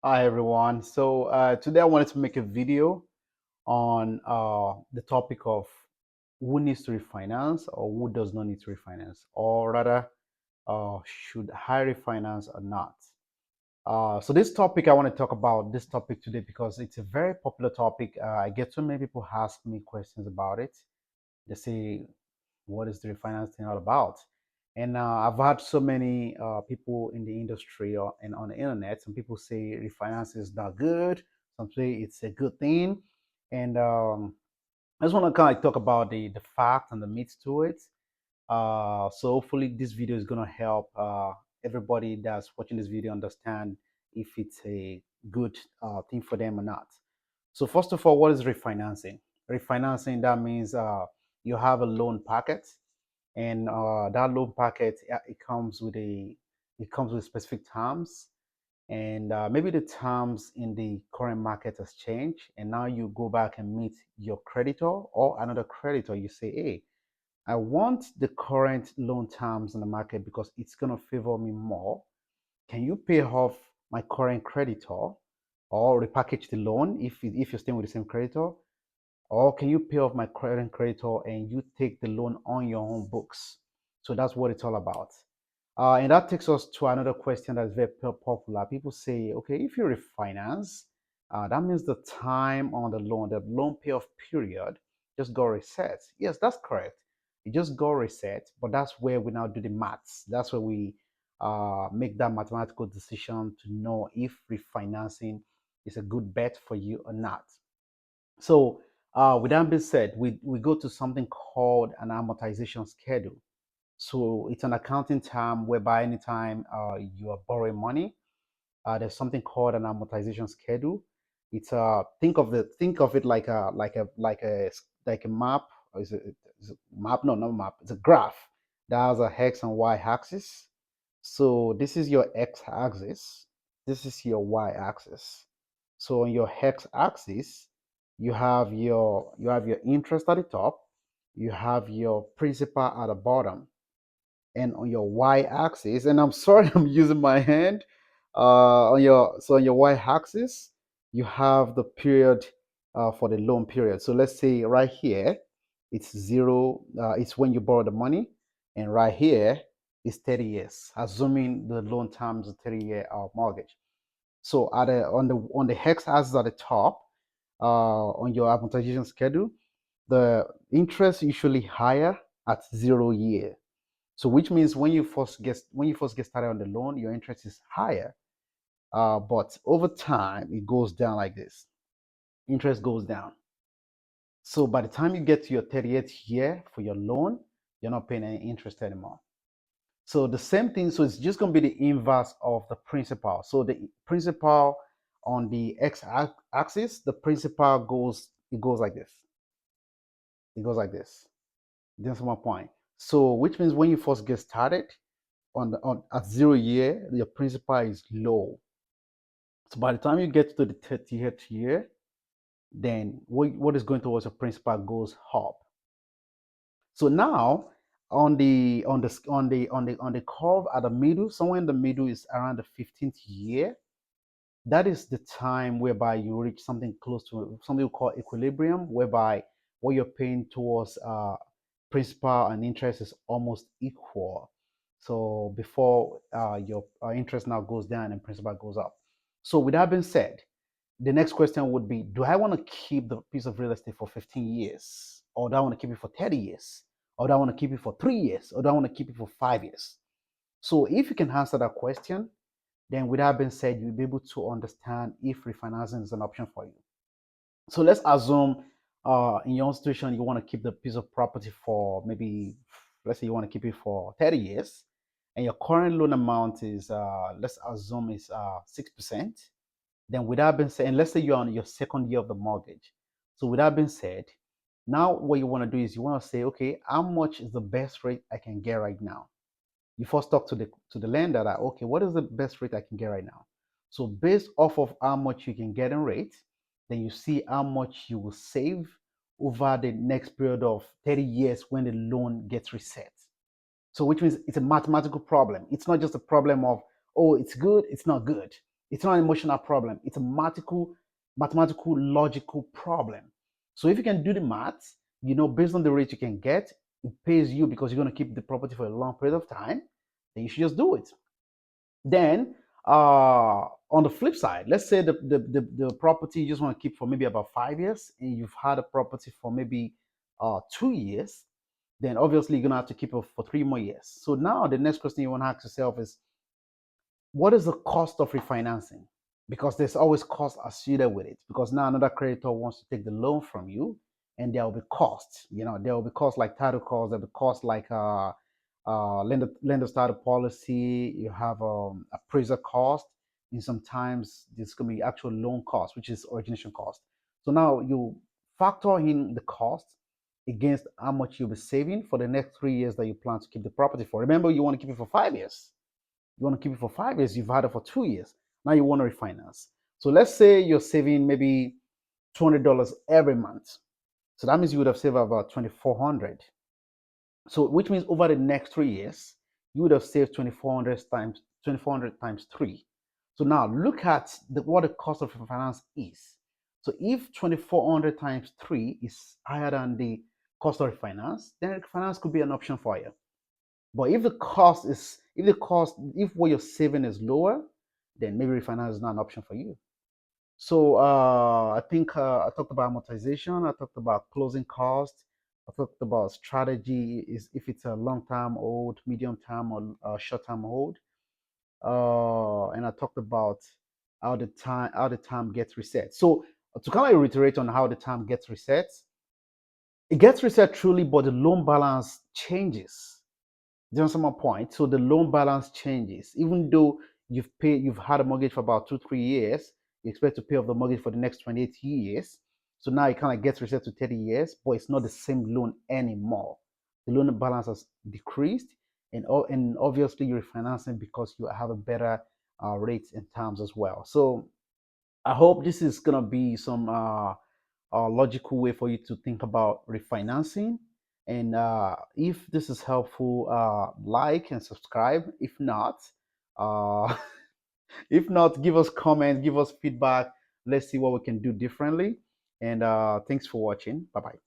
Hi everyone. Today I wanted to make a video on the topic of who needs to refinance or who does not need to refinance, or rather, should I refinance or not? So this topic I want to talk about this topic today because it's a very popular topic. I get so many people ask me questions about it. They say, what is the refinancing all about? And I've had so many people in the industry and on the internet. Some people say refinance is not good. Some say it's a good thing. And I just want to kind of talk about the fact and the myths to it. So hopefully this video is going to help everybody that's watching this video understand if it's a good thing for them or not. So first of all, what is refinancing? Refinancing, that means you have a loan packet, and that loan packet, it comes with specific terms, and maybe the terms in the current market has changed, and now you go back and meet your creditor or another creditor. You say, hey, I want the current loan terms in the market because it's going to favor me more. Can you pay off my current creditor or repackage the loan if you're staying with the same creditor? Or can you pay off my current creditor and you take the loan on your own books? So that's what it's all about. And that takes us to another question that is very popular. People say, okay, if you refinance, that means the time on the loan payoff period just got reset. Yes, that's correct. It just got reset, but that's where we now do the maths. That's where we make that mathematical decision to know if refinancing is a good bet for you or not. So, with that being said, we go to something called an amortization schedule. So, it's an accounting term whereby anytime you are borrowing money, there's something called an amortization schedule. It's think of it like a map. Or is it map? No, not map. It's a graph that has a x and y axis. So this is your x axis. This is your y axis. So on your x axis, you have your interest at the top. You have your principal at the bottom, and on your y-axis, and I'm sorry I'm using my hand, on your y-axis you have the period for the loan period. So let's say right here it's zero, it's when you borrow the money, and right here is 30 years, assuming the loan term is a 30-year mortgage. So on the x-axis at the top, on your amortization schedule, the interest usually higher at 0 year. So which means when you first get started on the loan, your interest is higher. But over time, it goes down like this. Interest goes down. So by the time you get to your 30th year for your loan, you're not paying any interest anymore. So the same thing. So it's just going to be the inverse of the principal. So the principal on the x-axis, the principal goes like this. It goes like this. That's my point. So which means when you first get started, on at 0 year, your principal is low. So by the time you get to the 30th year, then what is going towards your principal goes up. So now on the curve at the middle, somewhere in the middle is around the 15th year. That is the time whereby you reach something close to something we call equilibrium, whereby what you're paying towards principal and interest is almost equal. So before your interest now goes down and principal goes up. So with that being said, the next question would be, do I want to keep the piece of real estate for 15 years? Or do I want to keep it for 30 years? Or do I want to keep it for 3 years? Or do I want to keep it for 5 years? So if you can answer that question, then with that being said, you'll be able to understand if refinancing is an option for you. So let's assume in your own situation, you want to keep the piece of property for maybe, let's say you want to keep it for 30 years, and your current loan amount is, let's assume is 6%. Then with that being said, and let's say you're on your second year of the mortgage. So with that being said, now what you want to do is you want to say, okay, how much is the best rate I can get right now? You first talk to the lender that, okay, what is the best rate I can get right now? So based off of how much you can get in rate, then you see how much you will save over the next period of 30 years when the loan gets reset. So which means it's a mathematical problem. It's not just a problem of, oh, it's good, it's not good. It's not an emotional problem. It's a mathematical, logical problem. So if you can do the math, based on the rate you can get, it pays you because you're going to keep the property for a long period of time. Then you should just do it. Then on the flip side, let's say the property you just want to keep for maybe about 5 years, and you've had a property for maybe 2 years. Then obviously you're gonna have to keep it for 3 more years. So now the next question you want to ask yourself is, what is the cost of refinancing? Because there's always cost associated with it. Because now another creditor wants to take the loan from you, and there will be costs. There will be costs like title costs. There will be costs like lender title policy. You have appraiser cost, and sometimes there's going to be actual loan cost, which is origination cost. So now you factor in the cost against how much you'll be saving for the next 3 years that you plan to keep the property for. Remember, you want to keep it for 5 years. You want to keep it for 5 years. You've had it for 2 years. Now you want to refinance. So let's say you're saving maybe $200 every month. So that means you would have saved about 2,400. So which means over the next 3 years, you would have saved 2,400 times three. So now look at what the cost of refinance is. So if 2,400 times three is higher than the cost of refinance, then refinance could be an option for you. But if what you're saving is lower, then maybe refinance is not an option for you. So I think I talked about amortization. I talked about closing costs. I talked about strategy is if it's a long-term hold, medium-term, or short-term hold. And I talked about how the time gets reset. So to kind of reiterate on how the time gets reset, it gets reset truly, but the loan balance changes. Do you understand my point? So the loan balance changes. Even though you've had a mortgage for about 2, 3 years, you expect to pay off the mortgage for the next 28 years. So now it kind of gets reset to 30 years, but it's not the same loan anymore. The loan balance has decreased, and obviously you're refinancing because you have a better rates and terms as well. So I hope this is gonna be some logical way for you to think about refinancing. And if this is helpful, like and subscribe. If not, uh, if not, give us comment, give us feedback. Let's see what we can do differently. And thanks for watching. Bye bye.